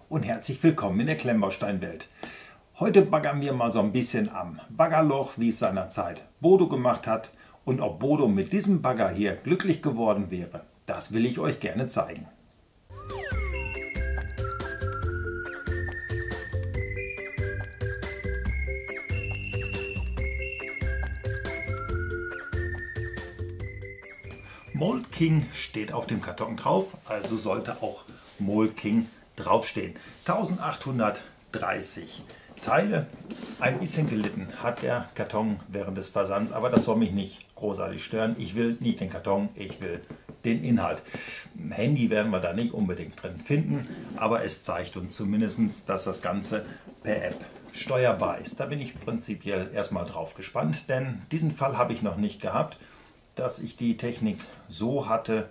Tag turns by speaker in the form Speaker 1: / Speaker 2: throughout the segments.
Speaker 1: und herzlich willkommen in der Klemmbausteinwelt. Heute baggern wir mal so ein bisschen am Baggerloch, wie es seinerzeit Bodo gemacht hat, und ob Bodo mit diesem Bagger hier glücklich geworden wäre, das will ich euch gerne zeigen. Mold King steht auf dem Karton drauf, also sollte auch Mold King draufstehen. 1830 Teile, ein bisschen gelitten hat der Karton während des Versands, aber das soll mich nicht großartig stören. Ich will nicht den Karton, ich will den Inhalt. Ein Handy werden wir da nicht unbedingt drin finden, aber es zeigt uns zumindest, dass das Ganze per App steuerbar ist. Da bin ich prinzipiell erstmal drauf gespannt, denn diesen Fall habe ich noch nicht gehabt, dass ich die Technik so hatte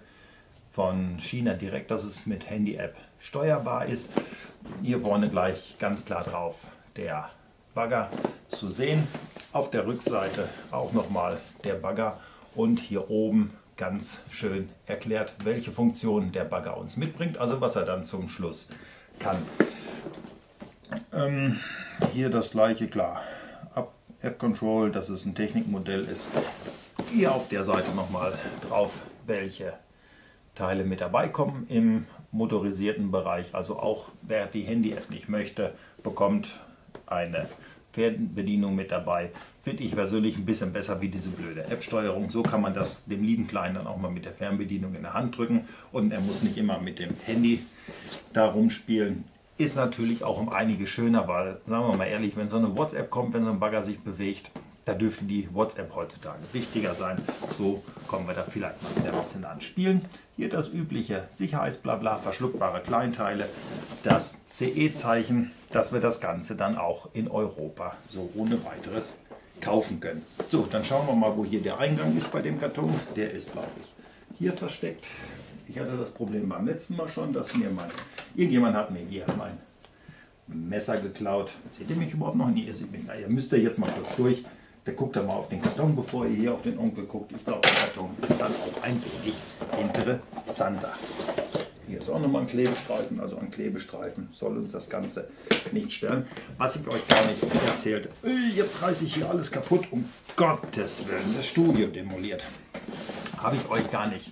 Speaker 1: von China direkt, dass es mit Handy-App steuerbar ist. Hier vorne gleich ganz klar drauf der Bagger zu sehen. Auf der Rückseite auch nochmal der Bagger und hier oben ganz schön erklärt, welche Funktionen der Bagger uns mitbringt, also was er dann zum Schluss kann. Hier das gleiche, klar. App Control, dass es ein Technikmodell ist. Hier auf der Seite nochmal drauf, welche Teile mit dabei kommen im motorisierten Bereich. Also auch wer die Handy-App nicht möchte, bekommt eine Fernbedienung mit dabei. Finde ich persönlich ein bisschen besser wie diese blöde App-Steuerung. So kann man das dem lieben Kleinen dann auch mal mit der Fernbedienung in der Hand drücken und er muss nicht immer mit dem Handy da rumspielen. Ist natürlich auch um einiges schöner, weil, sagen wir mal ehrlich, wenn so eine WhatsApp kommt, wenn so ein Bagger sich bewegt, da dürfte die WhatsApp heutzutage wichtiger sein. So kommen wir da vielleicht mal wieder ein bisschen an Spielen. Hier das übliche Sicherheitsblabla, verschluckbare Kleinteile, das CE-Zeichen, dass wir das Ganze dann auch in Europa so ohne weiteres kaufen können. So, dann schauen wir mal, wo hier der Eingang ist bei dem Karton. Der ist, glaube ich, hier versteckt. Ich hatte das Problem beim letzten Mal schon, dass irgendjemand hat mir hier mein Messer geklaut. Seht ihr mich überhaupt noch? Nee, ihr seht mich gar nicht. Ihr müsst ja jetzt mal kurz durch. Der guckt dann mal auf den Karton, bevor ihr hier auf den Onkel guckt. Ich glaube, der Karton ist dann auch ein wenig interessanter. Hier ist auch nochmal ein Klebestreifen, also ein Klebestreifen soll uns das Ganze nicht stören. Was ich euch gar nicht erzählt, jetzt reiße ich hier alles kaputt, um Gottes Willen, das Studio demoliert. Habe ich euch gar nicht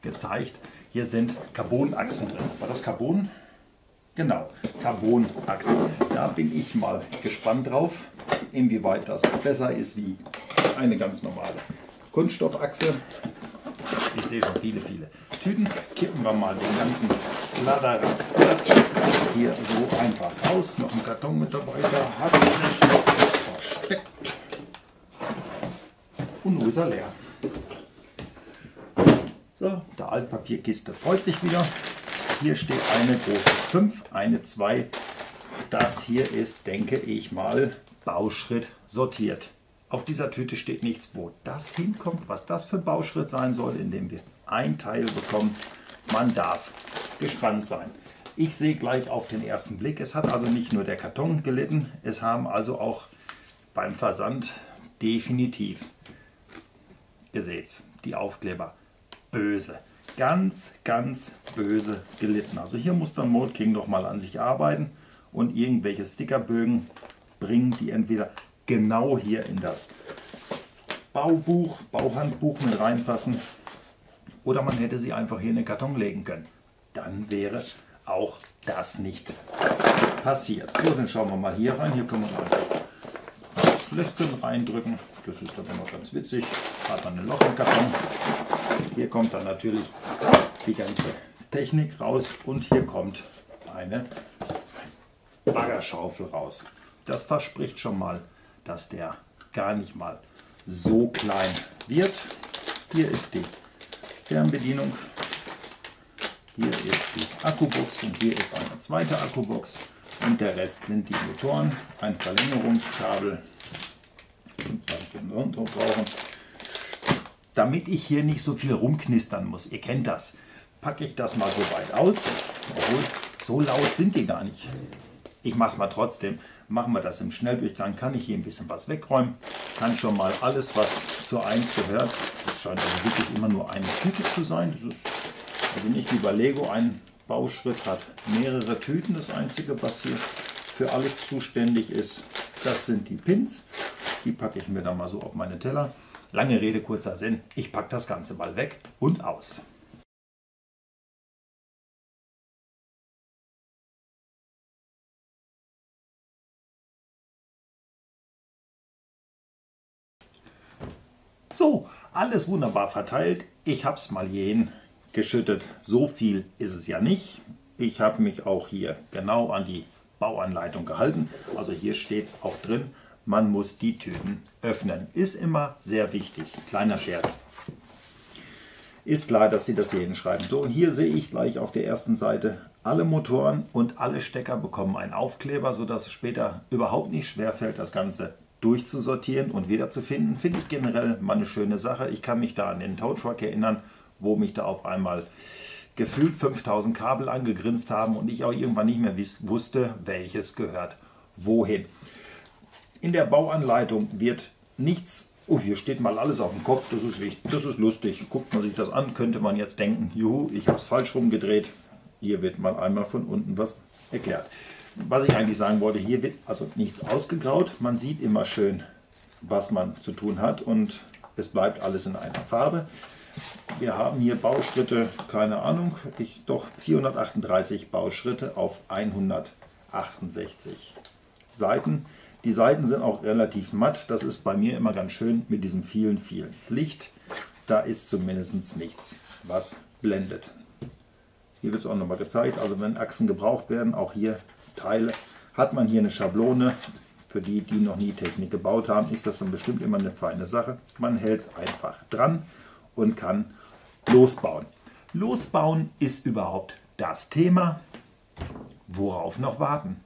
Speaker 1: gezeigt. Hier sind Carbonachsen drin. War das Carbon? Genau, Carbonachsen. Da bin ich mal gespannt drauf, inwieweit das besser ist wie eine ganz normale Kunststoffachse. Ich sehe schon viele Tüten. Kippen wir mal den ganzen Kladderer hier so einfach raus. Noch ein Karton mit dabei, da hat sich noch was versteckt. Und nun ist er leer. So, der Altpapierkiste freut sich wieder. Hier steht eine große 5, eine 2. Das hier ist, denke ich mal, Bauschritt sortiert. Auf dieser Tüte steht nichts, wo das hinkommt, was das für ein Bauschritt sein soll, indem wir ein Teil bekommen. Man darf gespannt sein. Ich sehe gleich auf den ersten Blick, es hat also nicht nur der Karton gelitten, es haben also auch beim Versand definitiv, ihr seht's, die Aufkleber böse. Ganz böse gelitten. Also hier muss dann Mold King doch mal an sich arbeiten und irgendwelche Stickerbögen bringen, die entweder genau hier in das Bauhandbuch mit reinpassen oder man hätte sie einfach hier in den Karton legen können. Dann wäre auch das nicht passiert. So, dann schauen wir mal hier rein. Hier können wir mal das Löchchen reindrücken. Das ist dann immer ganz witzig. Hat man ein Loch im Karton. Hier kommt dann natürlich die ganze Technik raus und hier kommt eine Baggerschaufel raus. Das verspricht schon mal, dass der gar nicht mal so klein wird. Hier ist die Fernbedienung, hier ist die Akkubox und hier ist eine zweite Akkubox und der Rest sind die Motoren, ein Verlängerungskabel und was wir noch brauchen. Damit ich hier nicht so viel rumknistern muss, ihr kennt das, packe ich das mal so weit aus, obwohl so laut sind die gar nicht. Ich mache es mal trotzdem. Machen wir das im Schnelldurchgang, kann ich hier ein bisschen was wegräumen, kann schon mal alles, was zur 1 gehört, das scheint also wirklich immer nur eine Tüte zu sein, das ist also nicht wie bei Lego ein Bauschritt hat mehrere Tüten. Das Einzige, was hier für alles zuständig ist, das sind die Pins. Die packe ich mir dann mal so auf meine Teller. Lange Rede, kurzer Sinn. Ich packe das Ganze mal weg und aus. So, alles wunderbar verteilt. Ich habe es mal hierhin geschüttet. So viel ist es ja nicht. Ich habe mich auch hier genau an die Bauanleitung gehalten. Also hier steht es auch drin, man muss die Tüten öffnen. Ist immer sehr wichtig. Kleiner Scherz. Ist klar, dass Sie das hier hinschreiben. So, hier sehe ich gleich auf der ersten Seite, alle Motoren und alle Stecker bekommen einen Aufkleber, sodass es später überhaupt nicht schwerfällt, das Ganze durchzusortieren und wiederzufinden. Finde ich generell mal eine schöne Sache. Ich kann mich da an den Tow Truck erinnern, wo mich da auf einmal gefühlt 5000 Kabel angegrinst haben und ich auch irgendwann nicht mehr wusste, welches gehört wohin. In der Bauanleitung wird nichts, oh, hier steht mal alles auf dem Kopf, das ist wichtig, das ist lustig. Guckt man sich das an, könnte man jetzt denken, juhu, ich habe es falsch rumgedreht. Hier wird mal einmal von unten was erklärt. Was ich eigentlich sagen wollte, hier wird also nichts ausgegraut. Man sieht immer schön, was man zu tun hat und es bleibt alles in einer Farbe. Wir haben hier Bauschritte, keine Ahnung, doch 438 Bauschritte auf 168 Seiten. Die Seiten sind auch relativ matt. Das ist bei mir immer ganz schön mit diesem vielen Licht. Da ist zumindest nichts, was blendet. Hier wird es auch nochmal gezeigt, also wenn Achsen gebraucht werden, auch hier Teile, hat man hier eine Schablone. Für die, die noch nie Technik gebaut haben, ist das dann bestimmt immer eine feine Sache. Man hält es einfach dran und kann losbauen. Losbauen ist überhaupt das Thema. Worauf noch warten?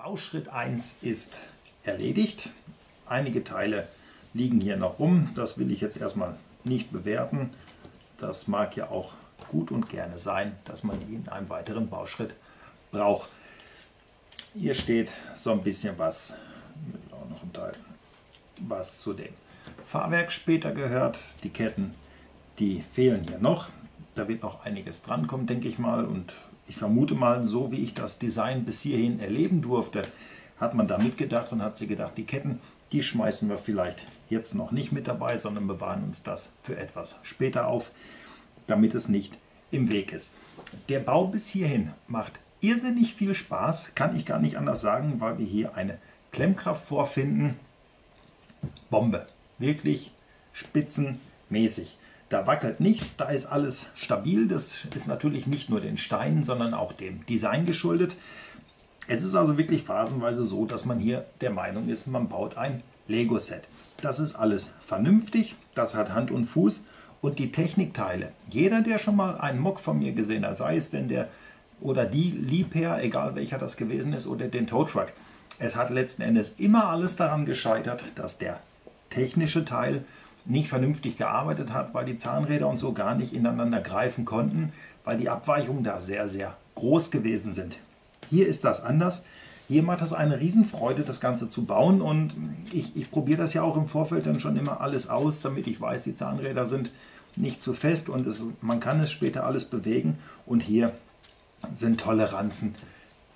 Speaker 1: Bauschritt 1 ist erledigt. Einige Teile liegen hier noch rum. Das will ich jetzt erstmal nicht bewerten. Das mag ja auch gut und gerne sein, dass man die in einem weiteren Bauschritt braucht. Hier steht so ein bisschen was, auch noch ein Teil, was zu dem Fahrwerk später gehört. Die Ketten, die fehlen hier noch. Da wird noch einiges drankommen, denke ich mal. Und ich vermute mal, so wie ich das Design bis hierhin erleben durfte, hat man da mitgedacht und hat sich gedacht, die Ketten, die schmeißen wir vielleicht jetzt noch nicht mit dabei, sondern bewahren uns das für etwas später auf, damit es nicht im Weg ist. Der Bau bis hierhin macht irrsinnig viel Spaß, kann ich gar nicht anders sagen, weil wir hier eine Klemmkraft vorfinden. Bombe, wirklich spitzenmäßig. da wackelt nichts, da ist alles stabil. Das ist natürlich nicht nur den Steinen, sondern auch dem Design geschuldet. Es ist also wirklich phasenweise so, dass man hier der Meinung ist, man baut ein Lego-Set. Das ist alles vernünftig, das hat Hand und Fuß. Und die Technikteile, jeder, der schon mal einen Mock von mir gesehen hat, sei es denn der oder die Liebherr, egal welcher das gewesen ist, oder den Tow Truck, es hat letzten Endes immer alles daran gescheitert, dass der technische Teil nicht vernünftig gearbeitet hat, weil die Zahnräder und so gar nicht ineinander greifen konnten, weil die Abweichungen da sehr, sehr groß gewesen sind. Hier ist das anders. Hier macht es eine Riesenfreude, das Ganze zu bauen, und ich probiere das ja auch im Vorfeld dann schon immer alles aus, damit ich weiß, die Zahnräder sind nicht zu fest und man kann es später alles bewegen. Und hier sind Toleranzen,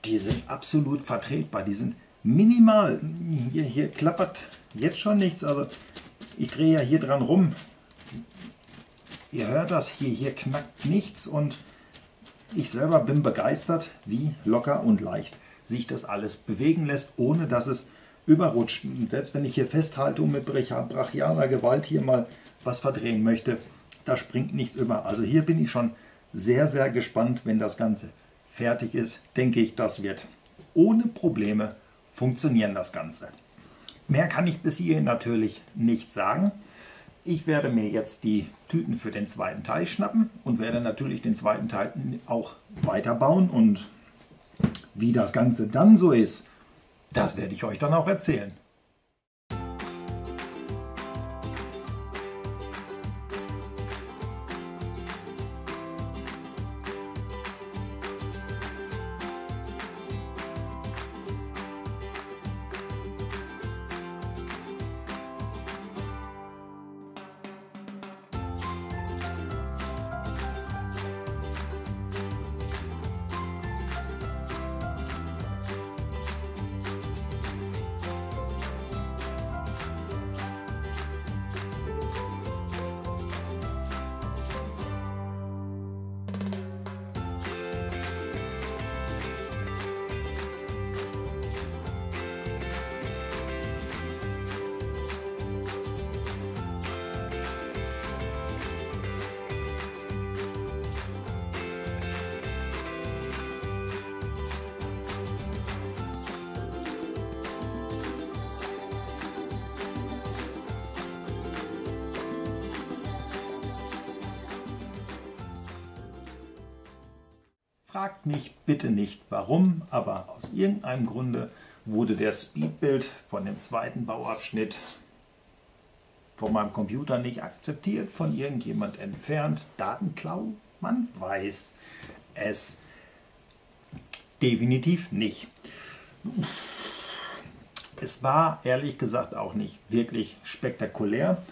Speaker 1: die sind absolut vertretbar, die sind minimal. Hier klappert jetzt schon nichts, aber ich drehe ja hier dran rum. Ihr hört das, hier knackt nichts, und ich selber bin begeistert, wie locker und leicht sich das alles bewegen lässt, ohne dass es überrutscht. Selbst wenn ich hier festhalte und mit brachialer Gewalt hier mal was verdrehen möchte, da springt nichts über. Also hier bin ich schon sehr, sehr gespannt. Wenn das Ganze fertig ist, denke ich, das wird ohne Probleme funktionieren, das Ganze. Mehr kann ich bis hierhin natürlich nicht sagen. Ich werde mir jetzt die Tüten für den zweiten Teil schnappen und werde natürlich den zweiten Teil auch weiterbauen. Und wie das Ganze dann so ist, das werde ich euch dann auch erzählen. Fragt mich bitte nicht warum, aber aus irgendeinem Grunde wurde der Speedbuild von dem zweiten Bauabschnitt von meinem Computer nicht akzeptiert, von irgendjemand entfernt. Datenklau? Man weiß es definitiv nicht. Es war ehrlich gesagt auch nicht wirklich spektakulär.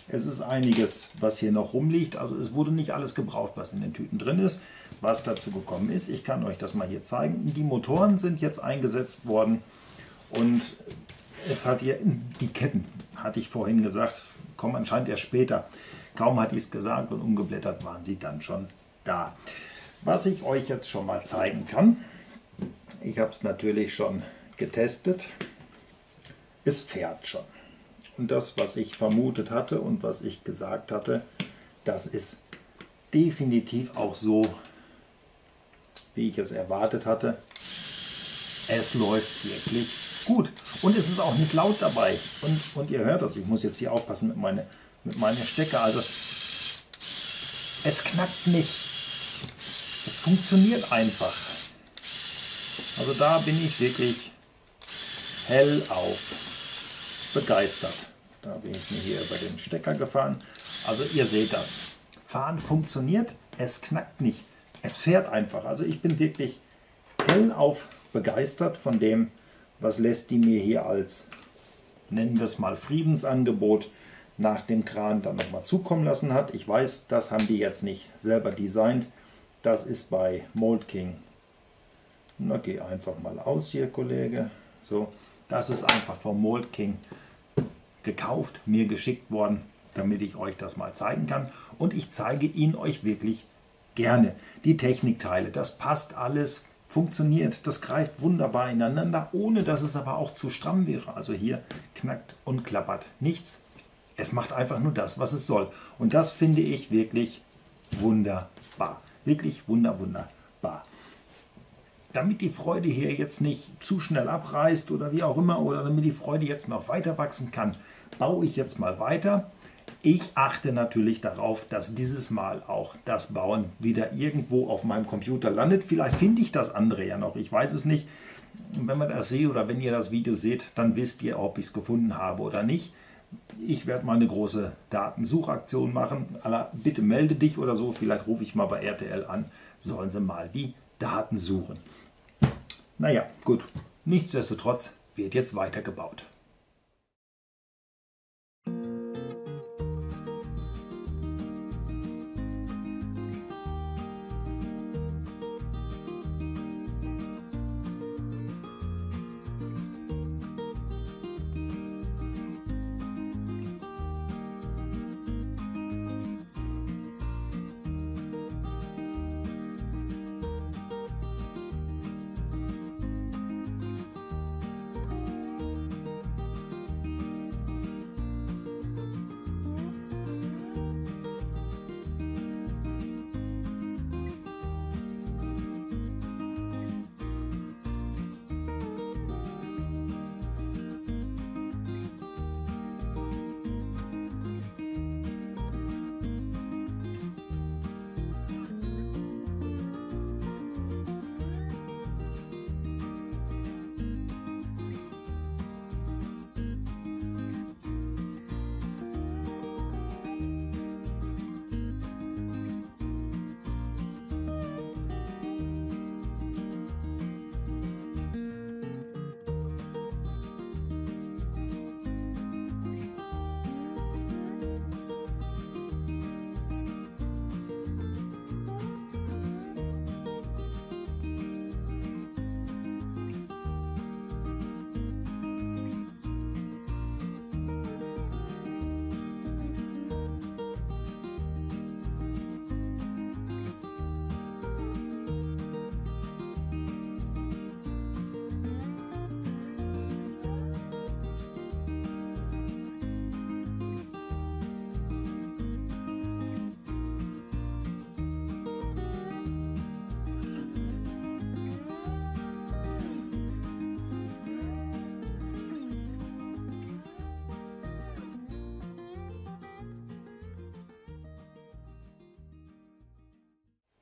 Speaker 1: Es ist einiges, was hier noch rumliegt. Also es wurde nicht alles gebraucht, was in den Tüten drin ist. Was dazu gekommen ist, ich kann euch das mal hier zeigen. Die Motoren sind jetzt eingesetzt worden und es hat hier die Ketten, hatte ich vorhin gesagt, kommen anscheinend erst später. Kaum hatte ich es gesagt und umgeblättert waren sie dann schon da. Was ich euch jetzt schon mal zeigen kann, ich habe es natürlich schon getestet, es fährt schon. Und das, was ich vermutet hatte und was ich gesagt hatte, das ist definitiv auch so, wie ich es erwartet hatte. Es läuft wirklich gut. Und es ist auch nicht laut dabei. Und ihr hört das, ich muss jetzt hier aufpassen mit meinen Stecker. Also es knackt nicht. Es funktioniert einfach. Also da bin ich wirklich hellauf begeistert. Da bin ich mir hier über den Stecker gefahren. Also ihr seht das. Fahren funktioniert, es knackt nicht. Es fährt einfach. Also ich bin wirklich hellauf begeistert von dem, was Lesti mir hier als, nennen wir es mal, Friedensangebot nach dem Kran dann nochmal zukommen lassen hat. Ich weiß, das haben die jetzt nicht selber designt. Das ist bei Mold King. Na, geh einfach mal aus hier, Kollege. So, das ist einfach vom Mold King gekauft, mir geschickt worden, damit ich euch das mal zeigen kann. Und ich zeige ihn euch wirklich gerne. Die Technikteile, das passt alles, funktioniert, das greift wunderbar ineinander, ohne dass es aber auch zu stramm wäre. Also hier knackt und klappert nichts. Es macht einfach nur das, was es soll. Und das finde ich wirklich wunderbar. Wirklich wunderbar. Damit die Freude hier jetzt nicht zu schnell abreißt oder wie auch immer, oder damit die Freude jetzt noch weiter wachsen kann, baue ich jetzt mal weiter. Ich achte natürlich darauf, dass dieses Mal auch das Bauen wieder irgendwo auf meinem Computer landet. Vielleicht finde ich das andere ja noch, ich weiß es nicht. Und wenn man das sieht oder wenn ihr das Video seht, dann wisst ihr, ob ich es gefunden habe oder nicht. Ich werde mal eine große Datensuchaktion machen. Bitte melde dich oder so, vielleicht rufe ich mal bei RTL an, sollen sie mal die Daten suchen. Naja, gut. Nichtsdestotrotz wird jetzt weitergebaut.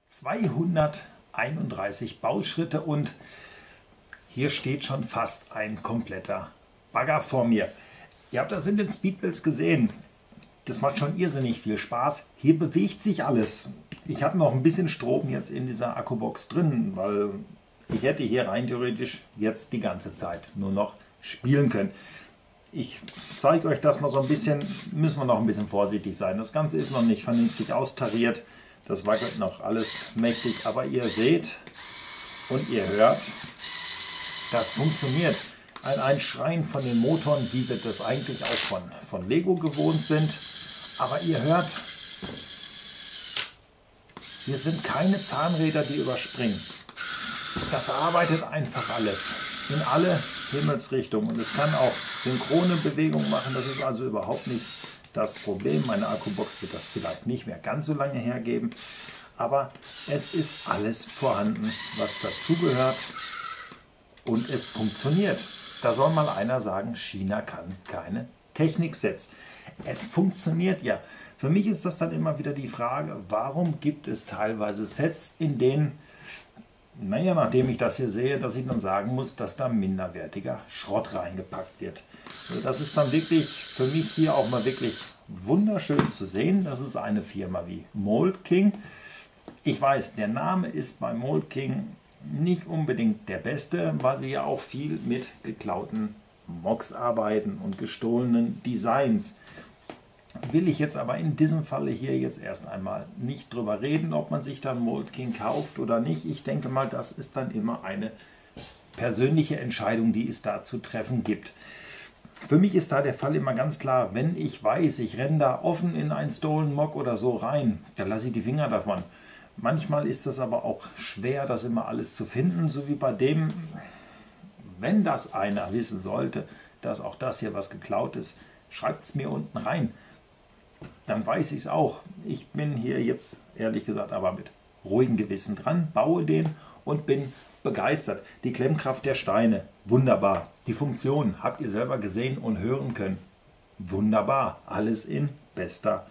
Speaker 1: ...231 Bauschritte und hier steht schon fast ein kompletter Bagger vor mir. Ihr habt das in den Speedbuilds gesehen. Das macht schon irrsinnig viel Spaß. Hier bewegt sich alles. Ich habe noch ein bisschen Strom jetzt in dieser Akkubox drin, weil ich hätte hier rein theoretisch jetzt die ganze Zeit nur noch spielen können. Ich zeige euch das mal so ein bisschen, müssen wir noch ein bisschen vorsichtig sein. Das Ganze ist noch nicht vernünftig austariert. Das wackelt noch alles mächtig, aber ihr seht und ihr hört, das funktioniert. Ein Schreien von den Motoren, wie wir das eigentlich auch von Lego gewohnt sind. Aber ihr hört, hier sind keine Zahnräder, die überspringen. Das arbeitet einfach alles in alle Himmelsrichtungen. Und es kann auch synchrone Bewegungen machen. Das ist also überhaupt nicht das Problem. Meine Akkubox wird das vielleicht nicht mehr ganz so lange hergeben. Aber es ist alles vorhanden, was dazugehört. Und es funktioniert. Da soll mal einer sagen, China kann keine Techniksets. Es funktioniert ja. Für mich ist das dann immer wieder die Frage, warum gibt es teilweise Sets, in denen, naja, nachdem ich das hier sehe, dass ich dann sagen muss, dass da minderwertiger Schrott reingepackt wird. Also das ist dann wirklich für mich hier auch mal wirklich wunderschön zu sehen. Das ist eine Firma wie Mold King. Ich weiß, der Name ist bei Mold King nicht unbedingt der beste, weil sie ja auch viel mit geklauten Mocks arbeiten und gestohlenen Designs. Will ich jetzt aber in diesem Falle hier jetzt erst einmal nicht drüber reden, ob man sich dann Mold King kauft oder nicht. Ich denke mal, das ist dann immer eine persönliche Entscheidung, die es da zu treffen gibt. Für mich ist da der Fall immer ganz klar, wenn ich weiß, ich renne da offen in einen Stolen Mock oder so rein, dann lasse ich die Finger davon. Manchmal ist das aber auch schwer, das immer alles zu finden, so wie bei dem, wenn das einer wissen sollte, dass auch das hier was geklaut ist, schreibt es mir unten rein. dann weiß ich es auch. Ich bin hier jetzt, ehrlich gesagt, aber mit ruhigem Gewissen dran, baue den und bin begeistert. Die Klemmkraft der Steine, wunderbar. Die Funktion habt ihr selber gesehen und hören können. Wunderbar, alles in bester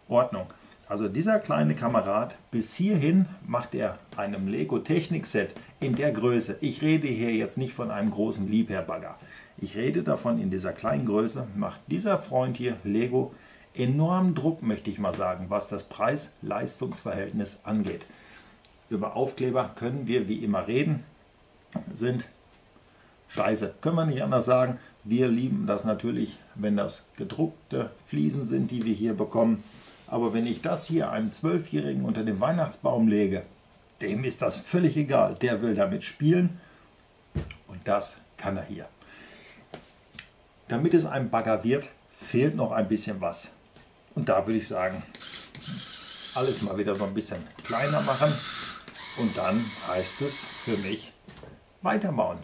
Speaker 1: Ordnung. Also dieser kleine Kamerad, bis hierhin macht er einem Lego Technik-Set in der Größe. Ich rede hier jetzt nicht von einem großen Liebherr-Bagger. Ich rede davon, in dieser kleinen Größe macht dieser Freund hier, Lego, enormen Druck, möchte ich mal sagen, was das Preis-Leistungs-Verhältnis angeht. Über Aufkleber können wir wie immer reden, sind scheiße, können wir nicht anders sagen. Wir lieben das natürlich, wenn das gedruckte Fliesen sind, die wir hier bekommen. Aber wenn ich das hier einem 12-Jährigen unter den Weihnachtsbaum lege, dem ist das völlig egal. Der will damit spielen und das kann er hier. Damit es ein Bagger wird, fehlt noch ein bisschen was. Und da würde ich sagen, alles mal wieder so ein bisschen kleiner machen. Und dann heißt es für mich weiterbauen.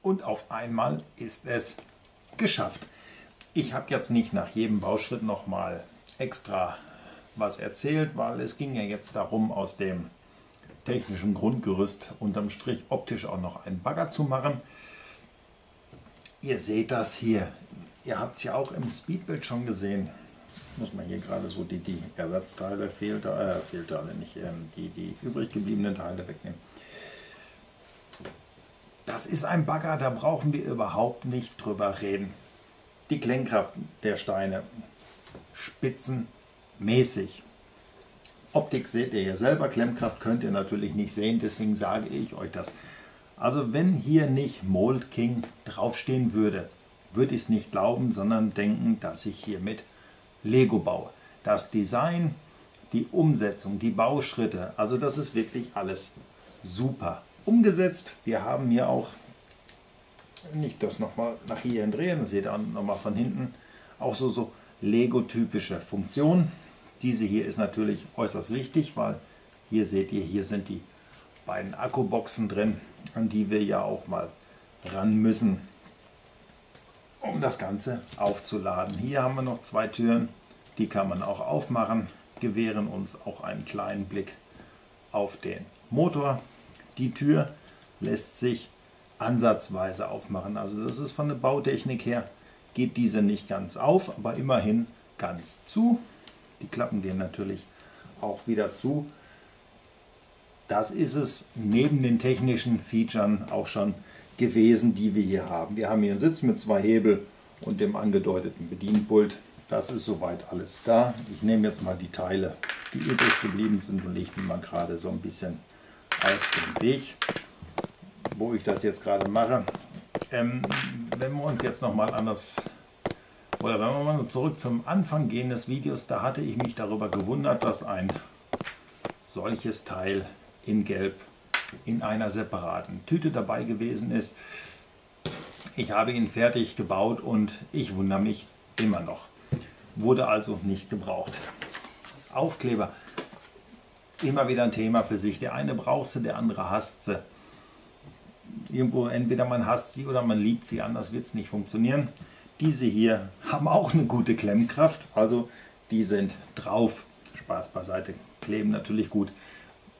Speaker 1: Und auf einmal ist es geschafft. Ich habe jetzt nicht nach jedem Bauschritt nochmal extra was erzählt, weil es ging ja jetzt darum, aus dem technischen Grundgerüst unterm Strich optisch auch noch einen Bagger zu machen. Ihr seht das hier. Ihr habt es ja auch im Speedbild schon gesehen. Muss man hier gerade so die Ersatzteile, Fehlteile nicht, die übrig gebliebenen Teile wegnehmen. Das ist ein Bagger, da brauchen wir überhaupt nicht drüber reden. Die Klemmkraft der Steine, spitzenmäßig. Optik seht ihr ja selber, Klemmkraft könnt ihr natürlich nicht sehen, deswegen sage ich euch das. Also wenn hier nicht Mold King draufstehen würde, würde ich es nicht glauben, sondern denken, dass ich hier mit Lego baue. Das Design, die Umsetzung, die Bauschritte, also das ist wirklich alles super umgesetzt. Wir haben hier auch, nicht das nochmal nach hier drehen, das seht ihr nochmal von hinten, auch so Lego-typische Funktionen. Diese hier ist natürlich äußerst wichtig, weil hier seht ihr, hier sind die beiden Akkuboxen drin, an die wir ja auch mal ran müssen, um das Ganze aufzuladen. Hier haben wir noch zwei Türen, die kann man auch aufmachen, gewähren uns auch einen kleinen Blick auf den Motor. Die Tür lässt sich ansatzweise aufmachen, also das ist von der Bautechnik her, geht diese nicht ganz auf, aber immerhin ganz zu. Die Klappen gehen natürlich auch wieder zu. Das ist es neben den technischen Features auch schon gewesen, die wir hier haben. Wir haben hier einen Sitz mit 2 Hebel und dem angedeuteten Bedienpult. Das ist soweit alles da. Ich nehme jetzt mal die Teile, die übrig geblieben sind, und lege die mal gerade so ein bisschen aus dem Weg, wo ich das jetzt gerade mache. Wenn wir uns jetzt nochmal anders, oder wenn wir mal zurück zum Anfang gehen des Videos, da hatte ich mich darüber gewundert, dass ein solches Teil in Gelb in einer separaten Tüte dabei gewesen ist. Ich habe ihn fertig gebaut und ich wundere mich immer noch. Wurde also nicht gebraucht. Aufkleber, immer wieder ein Thema für sich. Der eine braucht sie, der andere hasst sie. Irgendwo, entweder man hasst sie oder man liebt sie, anders wird es nicht funktionieren. Diese hier haben auch eine gute Klemmkraft, also die sind drauf. Spaß beiseite, kleben natürlich gut.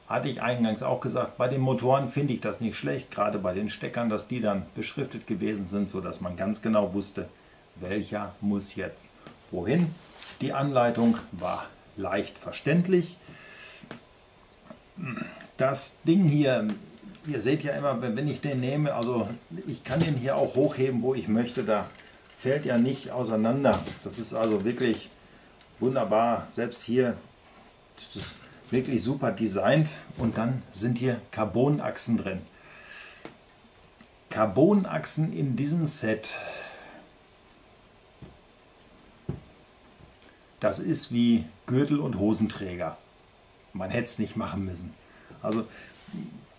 Speaker 1: Hatte ich eingangs auch gesagt, bei den Motoren finde ich das nicht schlecht, gerade bei den Steckern, dass die dann beschriftet gewesen sind, sodass man ganz genau wusste, welcher muss jetzt wohin. Die Anleitung war leicht verständlich. Das Ding hier, ihr seht ja immer, wenn ich den nehme, also ich kann den hier auch hochheben, wo ich möchte, da fällt ja nicht auseinander. Das ist also wirklich wunderbar, selbst hier, das ist wirklich super designt, und dann sind hier Carbonachsen drin. Carbonachsen in diesem Set, das ist wie Gürtel und Hosenträger. Man hätte es nicht machen müssen. Also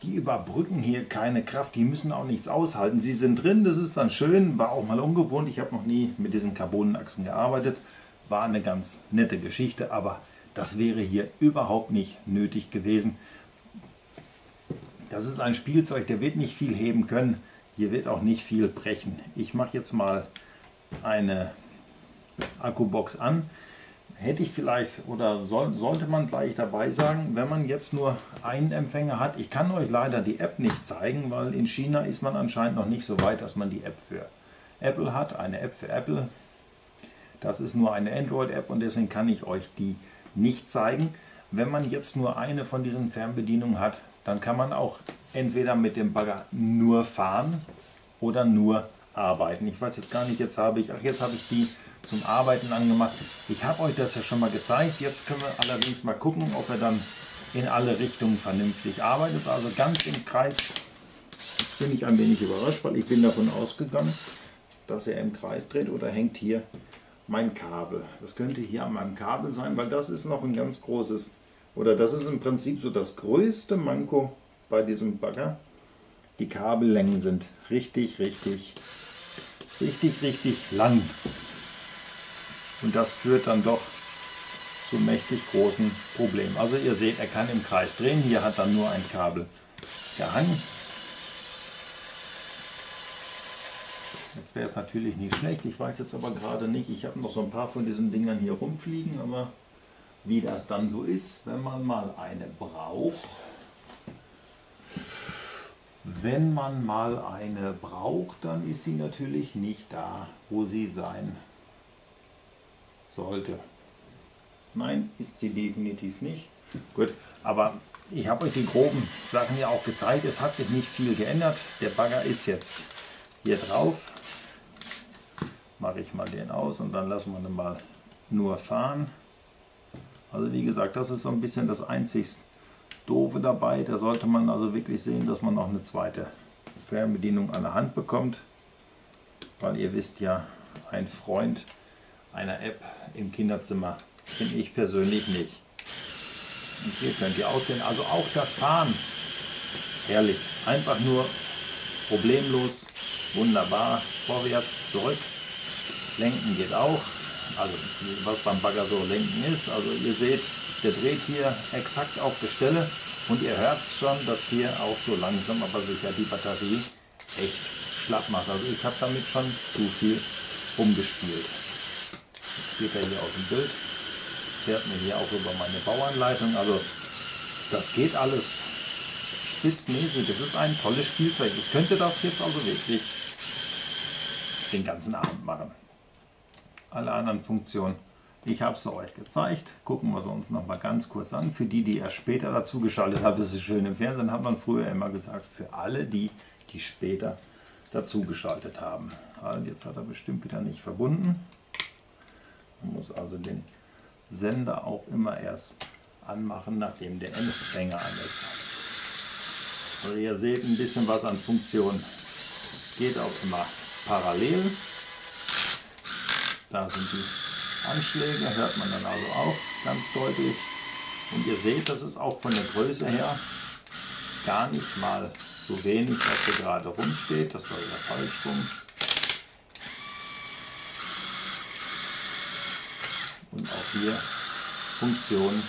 Speaker 1: die überbrücken hier keine Kraft, die müssen auch nichts aushalten. Sie sind drin, das ist dann schön, war auch mal ungewohnt. Ich habe noch nie mit diesen Carbonachsen gearbeitet. War eine ganz nette Geschichte, aber das wäre hier überhaupt nicht nötig gewesen. Das ist ein Spielzeug, der wird nicht viel heben können. Hier wird auch nicht viel brechen. Ich mache jetzt mal eine Akkubox an. Hätte ich vielleicht, oder sollte man gleich dabei sagen, wenn man jetzt nur einen Empfänger hat. Ich kann euch leider die App nicht zeigen, weil in China ist man anscheinend noch nicht so weit, dass man die App für Apple hat. Eine App für Apple. Das ist nur eine Android-App und deswegen kann ich euch die nicht zeigen. Wenn man jetzt nur eine von diesen Fernbedienungen hat, dann kann man auch entweder mit dem Bagger nur fahren oder nur arbeiten. Ich weiß jetzt gar nicht, jetzt habe ich die zum Arbeiten angemacht. Ich habe euch das ja schon mal gezeigt. Jetzt können wir allerdings mal gucken, ob er dann in alle Richtungen vernünftig arbeitet. Also ganz im Kreis bin ich ein wenig überrascht, weil ich bin davon ausgegangen, dass er im Kreis dreht, oder hängt hier mein Kabel. Das könnte hier an meinem Kabel sein, weil das ist noch ein ganz großes, oder das ist im Prinzip so das größte Manko bei diesem Bagger. Die Kabellängen sind richtig lang. Und das führt dann doch zu mächtig großen Problemen. Also ihr seht, er kann im Kreis drehen. Hier hat dann nur ein Kabel gehangen. Jetzt wäre es natürlich nicht schlecht. Ich weiß jetzt aber gerade nicht. Ich habe noch so ein paar von diesen Dingern hier rumfliegen. Aber wie das dann so ist, wenn man mal eine braucht. Wenn man mal eine braucht, dann ist sie natürlich nicht da, wo sie sein sollte. Nein, ist sie definitiv nicht. Gut, aber ich habe euch die groben Sachen ja auch gezeigt. Es hat sich nicht viel geändert. Der Bagger ist jetzt hier drauf. Mache ich mal den aus und dann lassen wir den mal nur fahren. Also wie gesagt, das ist so ein bisschen das einzigste Doofe dabei. Da sollte man also wirklich sehen, dass man noch eine zweite Fernbedienung an der Hand bekommt. Weil ihr wisst ja, ein Freund einer App im Kinderzimmer bin ich persönlich nicht. Und hier könnt ihr aussehen, also auch das Fahren, herrlich, einfach nur problemlos, wunderbar, vorwärts, zurück, lenken geht auch, also was beim Bagger so lenken ist, also ihr seht, der dreht hier exakt auf der Stelle und ihr hört es schon, dass hier auch so langsam aber sicher die Batterie echt schlapp macht, also ich habe damit schon zu viel rumgespielt. Jetzt geht er hier aus dem Bild, fährt mir hier auch über meine Bauanleitung, also das geht alles spitzmäßig, das ist ein tolles Spielzeug. Ich könnte das jetzt also wirklich den ganzen Abend machen. Alle anderen Funktionen Ich habe es euch gezeigt. Gucken wir es uns noch mal ganz kurz an. Für die, die erst später dazu geschaltet haben, das ist schön im Fernsehen, hat man früher immer gesagt, für alle die, die später dazu geschaltet haben. Also jetzt hat er bestimmt wieder nicht verbunden. Man muss also den Sender auch immer erst anmachen, nachdem der Empfänger an ist. Also ihr seht, ein bisschen was an Funktion geht auch immer parallel. Da sind die Anschläge, hört man dann also auch ganz deutlich. Und ihr seht, das ist auch von der Größe her gar nicht mal so wenig, was hier gerade rumsteht. Das war wieder falsch rum. Und auch hier Funktionen,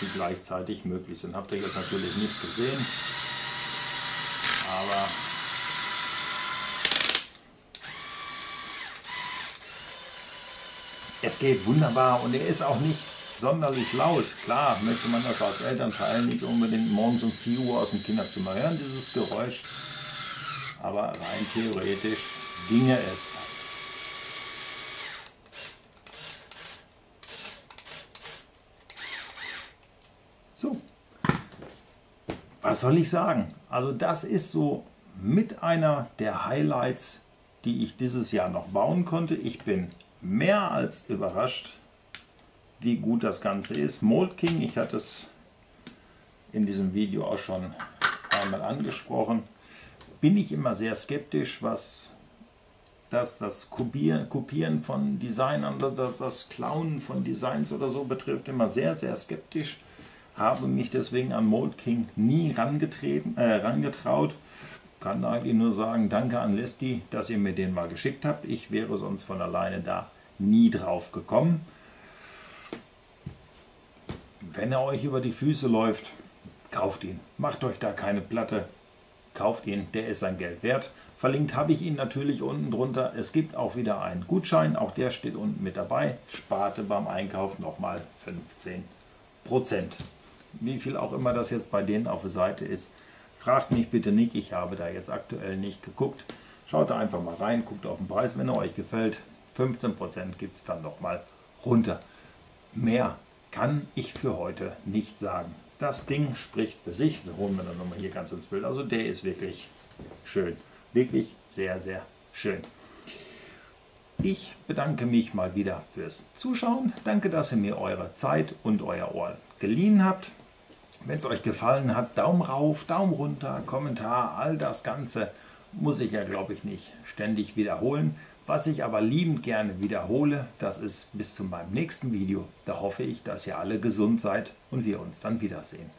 Speaker 1: die gleichzeitig möglich sind. Habt ihr jetzt natürlich nicht gesehen, aber es geht wunderbar und er ist auch nicht sonderlich laut. Klar möchte man das als Elternteil nicht unbedingt morgens um 4 Uhr aus dem Kinderzimmer hören, dieses Geräusch, aber rein theoretisch ginge es. So, was soll ich sagen? Also das ist so mit einer der Highlights, die ich dieses Jahr noch bauen konnte. Ich bin mehr als überrascht, wie gut das Ganze ist. Mold King, ich hatte es in diesem Video auch schon einmal angesprochen, bin ich immer sehr skeptisch, was das Kopieren von Designern oder das Klauen von Designs oder so betrifft, immer sehr, sehr skeptisch. Habe mich deswegen an Mold King nie rangetraut. Kann eigentlich nur sagen, danke an Lesti, dass ihr mir den mal geschickt habt. Ich wäre sonst von alleine da nie drauf gekommen. Wenn er euch über die Füße läuft, kauft ihn. Macht euch da keine Platte. Kauft ihn, der ist sein Geld wert. Verlinkt habe ich ihn natürlich unten drunter. Es gibt auch wieder einen Gutschein, auch der steht unten mit dabei. Sparte beim Einkauf nochmal 15%. Wie viel auch immer das jetzt bei denen auf der Seite ist, fragt mich bitte nicht, ich habe da jetzt aktuell nicht geguckt. Schaut da einfach mal rein, guckt auf den Preis, wenn er euch gefällt. 15% gibt es dann nochmal runter. Mehr kann ich für heute nicht sagen. Das Ding spricht für sich. Das holen wir dann nochmal hier ganz ins Bild. Also der ist wirklich schön. Wirklich sehr, sehr schön. Ich bedanke mich mal wieder fürs Zuschauen. Danke, dass ihr mir eure Zeit und euer Ohr geliehen habt. Wenn es euch gefallen hat, Daumen rauf, Daumen runter, Kommentar, all das Ganze muss ich ja, glaube ich, nicht ständig wiederholen. Was ich aber liebend gerne wiederhole, das ist bis zu meinem nächsten Video. Da hoffe ich, dass ihr alle gesund seid und wir uns dann wiedersehen.